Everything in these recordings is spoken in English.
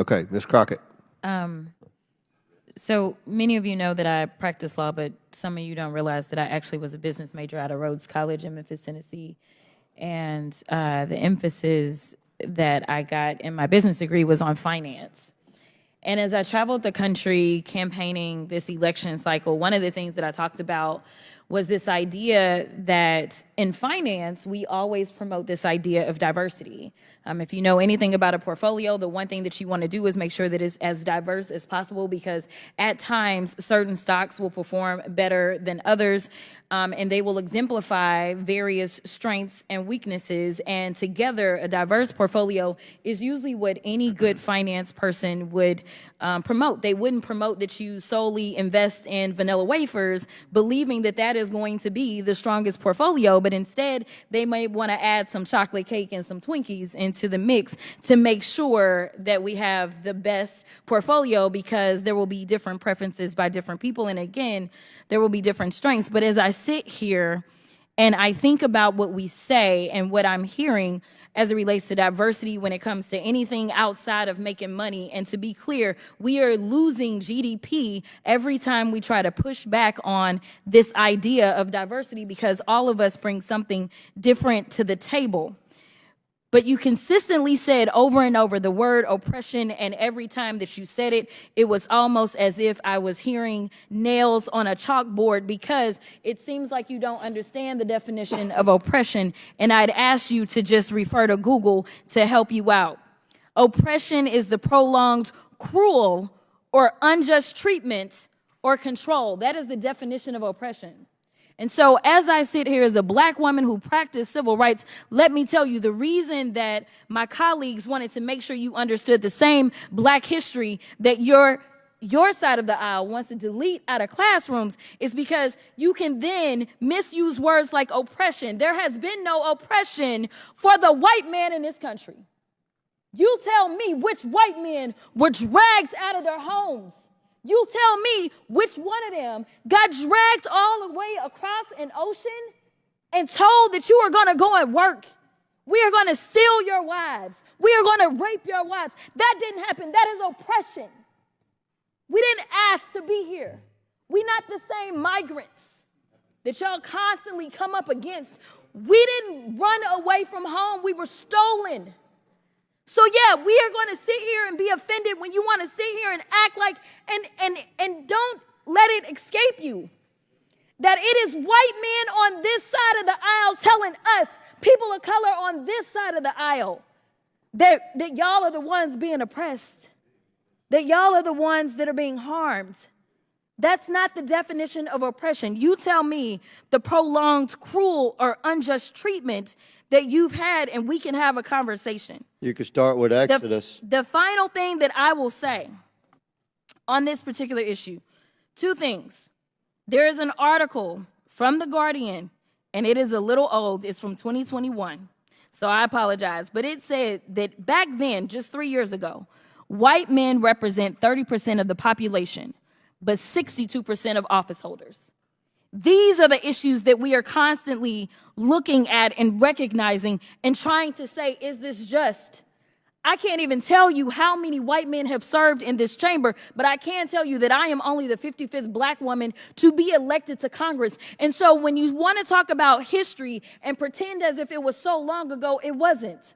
Okay, Ms. Crockett. So many of you know that I practice law, but some of you don't realize that I actually was a business major out of Rhodes College in Memphis, Tennessee. And the emphasis that I got in my business degree was on finance. And as I traveled the country campaigning this election cycle, one of the things that I talked about was this idea that in finance, we always promote this idea of diversity. If you know anything about a portfolio, the one thing that you want to do is make sure that it's as diverse as possible, because at times certain stocks will perform better than others, and they will exemplify various strengths and weaknesses. And together, a diverse portfolio is usually what any good finance person would promote. They wouldn't promote that you solely invest in vanilla wafers, believing that that is going to be the strongest portfolio, but instead they may want to add some chocolate cake and some Twinkies into the mix to make sure that we have the best portfolio, because there will be different preferences by different people, and again, there will be different strengths. But as I sit here and I think about what we say and what I'm hearing as it relates to diversity when it comes to anything outside of making money, and to be clear, we are losing GDP every time we try to push back on this idea of diversity, because all of us bring something different to the table. But you consistently said over and over the word oppression, and every time that you said it, it was almost as if I was hearing nails on a chalkboard, because it seems like you don't understand the definition of oppression, and I'd ask you to just refer to Google to help you out. Oppression is the prolonged, cruel, or unjust treatment or control. That is the definition of oppression. And so as I sit here as a black woman who practiced civil rights, let me tell you, the reason that my colleagues wanted to make sure you understood the same black history that your side of the aisle wants to delete out of classrooms is because you can then misuse words like oppression. There has been no oppression for the white man in this country. You tell me which white men were dragged out of their homes. You tell me which one of them got dragged all the way across an ocean and told that you are going to go and work. We are going to steal your wives. We are going to rape your wives. That didn't happen. That is oppression. We didn't ask to be here. We're not the same migrants that y'all constantly come up against. We didn't run away from home. We were stolen. So yeah, we are going to sit here and be offended when you want to sit here and act like, and don't let it escape you that it is white men on this side of the aisle telling us, people of color on this side of the aisle, that y'all are the ones being oppressed, that y'all are the ones that are being harmed. That's not the definition of oppression. You tell me the prolonged, cruel, or unjust treatment that you've had, and we can have a conversation. You can start with Exodus. The final thing that I will say on this particular issue, two things. There is an article from The Guardian, and it is a little old. It's from 2021, so I apologize. But it said that back then, just 3 years ago, white men represent 30% of the population, but 62% of office holders. These are the issues that we are constantly looking at and recognizing and trying to say, is this just? I can't even tell you how many white men have served in this chamber, but I can tell you that I am only the 55th black woman to be elected to Congress. And so when you want to talk about history and pretend as if it was so long ago, it wasn't.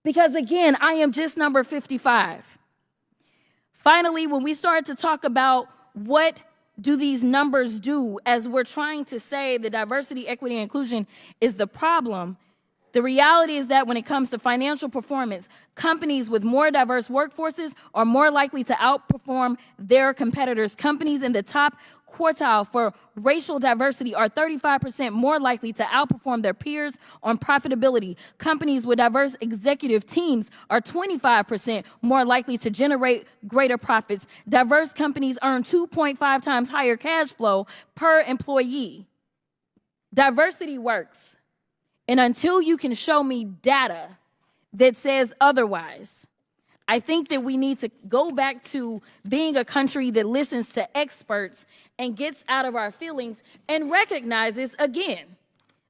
Because again, I am just number 55. Finally, when we start to talk about what do these numbers do, as we're trying to say the diversity, equity, and inclusion is the problem, the reality is that when it comes to financial performance, companies with more diverse workforces are more likely to outperform their competitors. Companies in the top quartile for racial diversity are 35% more likely to outperform their peers on profitability. Companies with diverse executive teams are 25% more likely to generate greater profits. Diverse companies earn 2.5 times higher cash flow per employee. Diversity works. And until you can show me data that says otherwise, I think that we need to go back to being a country that listens to experts and gets out of our feelings and recognizes, again,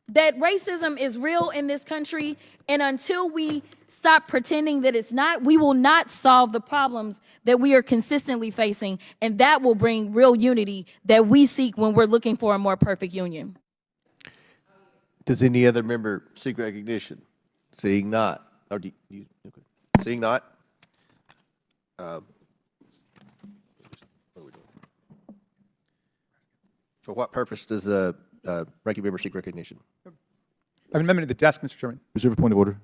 that racism is real in this country, and until we stop pretending that it's not, we will not solve the problems that we are consistently facing, and that will bring real unity that we seek when we're looking for a more perfect union. Does any other member seek recognition? Seeing not. Or do you, okay. Seeing not. What are we doing? For what purpose does the ranking member seek recognition? I have an amendment at the desk, Mr. Chairman. Reserve a point of order.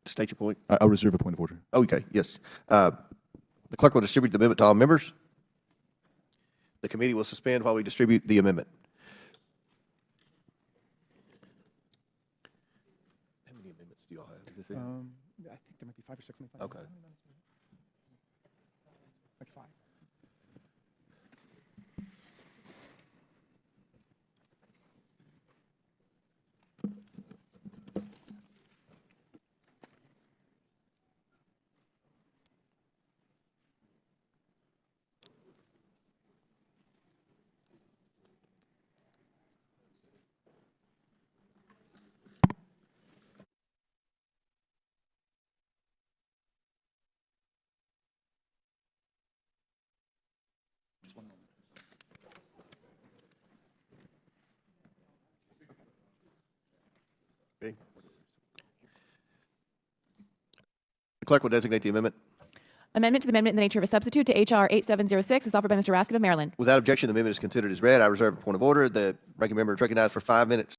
State your point. I'll reserve a point of order. Okay, yes. The clerk will distribute the amendment to all members. The committee will suspend while we distribute the amendment. How many amendments do you all have? Is this it? I think there might be 5 or 6. Okay. Like 5. Okay. The clerk will designate the amendment. Amendment to the amendment in the nature of a substitute to H.R. 8706 is offered by Mr. Raskin of Maryland. Without objection, the amendment is considered as read. I reserve a point of order. The ranking member is recognized for 5 minutes.